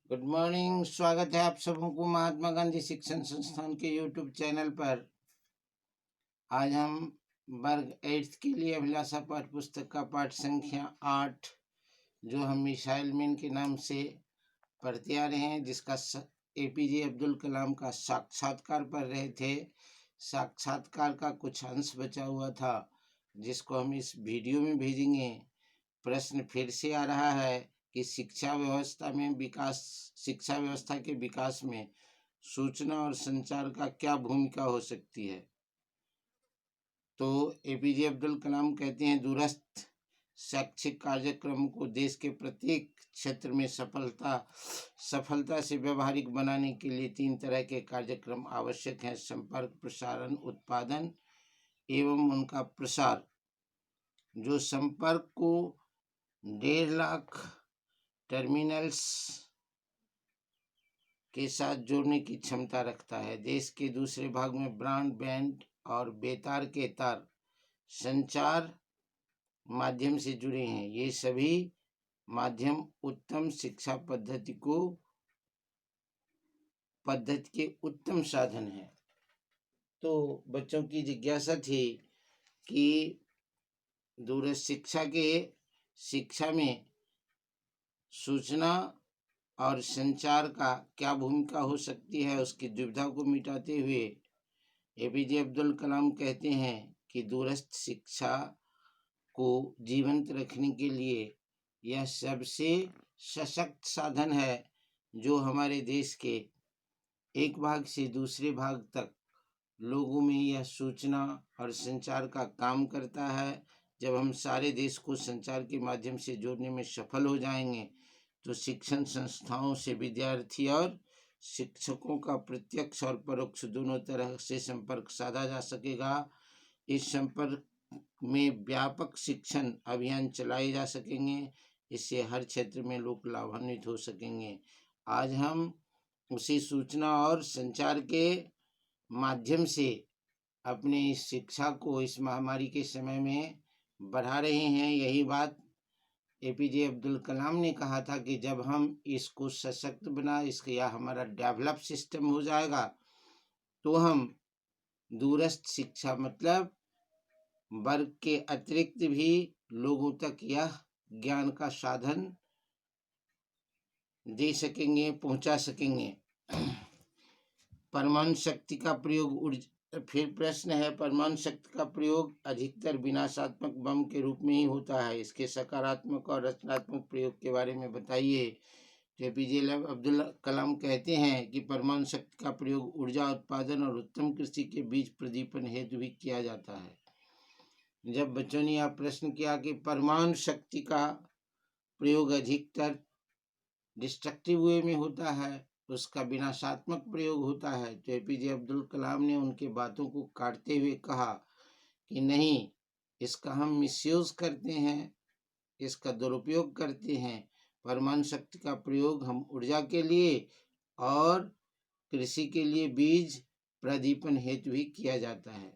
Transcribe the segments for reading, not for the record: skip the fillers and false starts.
Good morning. स्वागत है आप सबों को महात्मा गांधी शिक्षण संस्थान के यूट्यूब चैनल पर। आज हम वर्ग 8 के लिए अभिलाषा पाठ पुस्तक का पाठ संख्या 8, जो हम मिसाइल मैन के नाम से पढ़ते आ रहे हैं, जिसका एपीजे अब्दुल कलाम का साक्षात्कार पढ़ रहे थे। साक्षात्कार का कुछ अंश बचा हुआ था, जिसको हम इस वीडियो में भेजेंगे। प्रश्न फिर से आ रहा है कि शिक्षा व्यवस्था के विकास में सूचना और संचार का क्या भूमिका हो सकती है। तो एपीजे अब्दुल कलाम कहते हैं, दूरस्थ शैक्षिक कार्यक्रम को देश के प्रत्येक क्षेत्र में सफलता से व्यवहारिक बनाने के लिए 3 तरह के कार्यक्रम आवश्यक हैं: संपर्क, प्रसारण, उत्पादन एवं उनका प्रसार। जो संपर्क को 1.5 लाख टर्मिनल्स के साथ जोड़ने की क्षमता रखता है। देश के दूसरे भाग में ब्रॉडबैंड और बेतार के तार संचार माध्यम से जुड़े हैं। ये सभी माध्यम उत्तम शिक्षा पद्धति के उत्तम साधन हैं। तो बच्चों की जिज्ञासा थी कि दूरस्थ शिक्षा में सूचना और संचार का क्या भूमिका हो सकती है। उसकी दुविधा को मिटाते हुए एपीजे अब्दुल कलाम कहते हैं कि दूरस्थ शिक्षा को जीवंत रखने के लिए यह सबसे सशक्त साधन है, जो हमारे देश के एक भाग से दूसरे भाग तक लोगों में यह सूचना और संचार का काम करता है। जब हम सारे देश को संचार के माध्यम से जोड़ने में सफल हो जाएंगे, तो शिक्षण संस्थाओं से विद्यार्थी और शिक्षकों का प्रत्यक्ष और परोक्ष दोनों तरह से संपर्क साधा जा सकेगा। इस संपर्क में व्यापक शिक्षण अभियान चलाए जा सकेंगे। इससे हर क्षेत्र में लोग लाभान्वित हो सकेंगे। आज हम उसी सूचना और संचार के माध्यम से अपने इस शिक्षा को इस महामारी के समय में बढ़ा रहे हैं। यही बात एपीजे अब्दुल कलाम ने कहा था कि जब हम इसको सशक्त या हमारा डेवलप सिस्टम हो जाएगा, तो हम दूरस्थ शिक्षा मतलब वर्ग के अतिरिक्त भी लोगों तक यह ज्ञान का साधन दे सकेंगे, पहुंचा सकेंगे। परमाणु शक्ति का प्रयोग फिर प्रश्न है, परमाणु शक्ति का प्रयोग अधिकतर विनाशात्मक बम के रूप में ही होता है। इसके सकारात्मक और रचनात्मक प्रयोग के बारे में बताइए। एपीजे अब्दुल कलाम कहते हैं कि परमाणु शक्ति का प्रयोग ऊर्जा उत्पादन और उत्तम कृषि के बीच प्रदीपन हेतु भी किया जाता है। जब बच्चों ने यह प्रश्न किया कि परमाणु शक्ति का प्रयोग अधिकतर डिस्ट्रक्टिव वे में होता है, उसका विनाशात्मक प्रयोग होता है, तो एपीजे अब्दुल कलाम ने उनके बातों को काटते हुए कहा कि नहीं, इसका हम मिसयूज करते हैं, इसका दुरुपयोग करते हैं। परमाणु शक्ति का प्रयोग हम ऊर्जा के लिए और कृषि के लिए बीज प्रदीपन हेतु ही किया जाता है।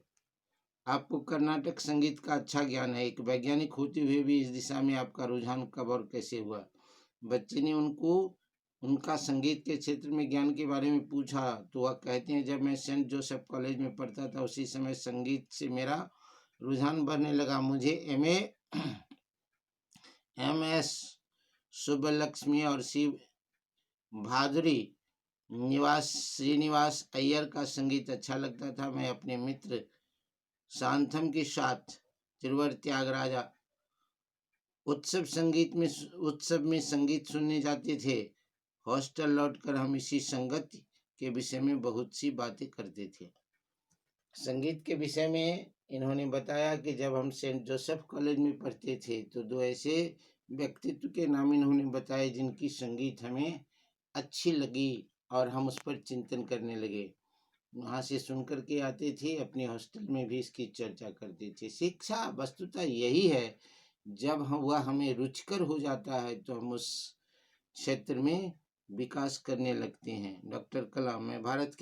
आपको कर्नाटक संगीत का अच्छा ज्ञान है। एक वैज्ञानिक होते हुए भी इस दिशा में आपका रुझान कब और कैसे हुआ? बच्चे ने उनका संगीत के क्षेत्र में ज्ञान के बारे में पूछा, तो वह कहते हैं, जब मैं सेंट जोसेफ कॉलेज में पढ़ता था, उसी समय संगीत से मेरा रुझान बढ़ने लगा। मुझे एम.एस. सुब्बलक्ष्मी और शिव भादुरी श्रीनिवास अय्यर का संगीत अच्छा लगता था। मैं अपने मित्र शांतम के साथ तिरुवर त्यागराजा उत्सव में संगीत सुनने जाते थे। हॉस्टल लौटकर हम इसी संगत के विषय में बहुत सी बातें करते थे। संगीत के विषय में इन्होंने बताया कि जब हम सेंट जोसेफ कॉलेज में पढ़ते थे, तो 2 ऐसे व्यक्तित्व के नाम इन्होंने बताए जिनकी संगीत हमें अच्छी लगी और हम उस पर चिंतन करने लगे। वहाँ से सुन करके आते थे, अपने हॉस्टल में भी इसकी चर्चा करते थे। शिक्षा वस्तुतः यही है, जब वह हमें रुचिकर हो जाता है, तो हम उस क्षेत्र में विकास करने लगते हैं। डॉक्टर कलाम, मैं भारत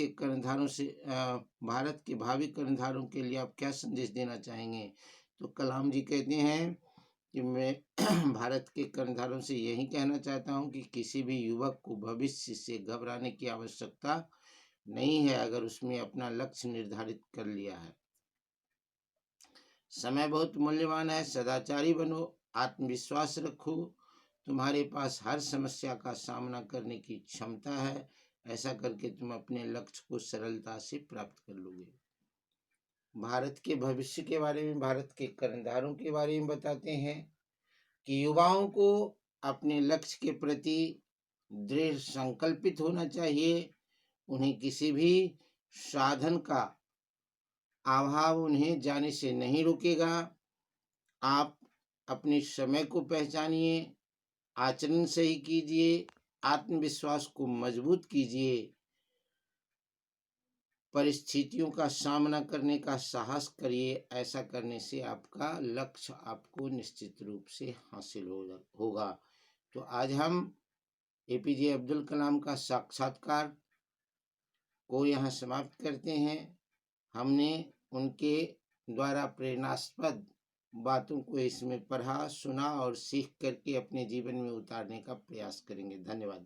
के भावी कर्णधारों के लिए आप क्या संदेश देना चाहेंगे? तो कलाम जी कहते हैं कि मैं भारत के कर्णधारों से यही कहना चाहता हूं कि किसी भी युवक को भविष्य से घबराने की आवश्यकता नहीं है अगर उसने अपना लक्ष्य निर्धारित कर लिया है। समय बहुत मूल्यवान है, सदाचारी बनो, आत्मविश्वास रखो, तुम्हारे पास हर समस्या का सामना करने की क्षमता है। ऐसा करके तुम अपने लक्ष्य को सरलता से प्राप्त कर लोगे। भारत के भविष्य के बारे में, भारत के कर्णधारों के बारे में बताते हैं कि युवाओं को अपने लक्ष्य के प्रति दृढ़ संकल्पित होना चाहिए। उन्हें किसी भी साधन का अभाव उन्हें जाने से नहीं रोकेगा। आप अपने समय को पहचानिए, आचरण सही कीजिए, आत्मविश्वास को मजबूत कीजिए, परिस्थितियों का सामना करने का साहस करिए। ऐसा करने से आपका लक्ष्य आपको निश्चित रूप से हासिल होगा। तो आज हम एपीजे अब्दुल कलाम का साक्षात्कार को यहाँ समाप्त करते हैं। हमने उनके द्वारा प्रेरणास्पद बातों को इसमें पढ़ा, सुना और सीख करके अपने जीवन में उतारने का प्रयास करेंगे। धन्यवाद।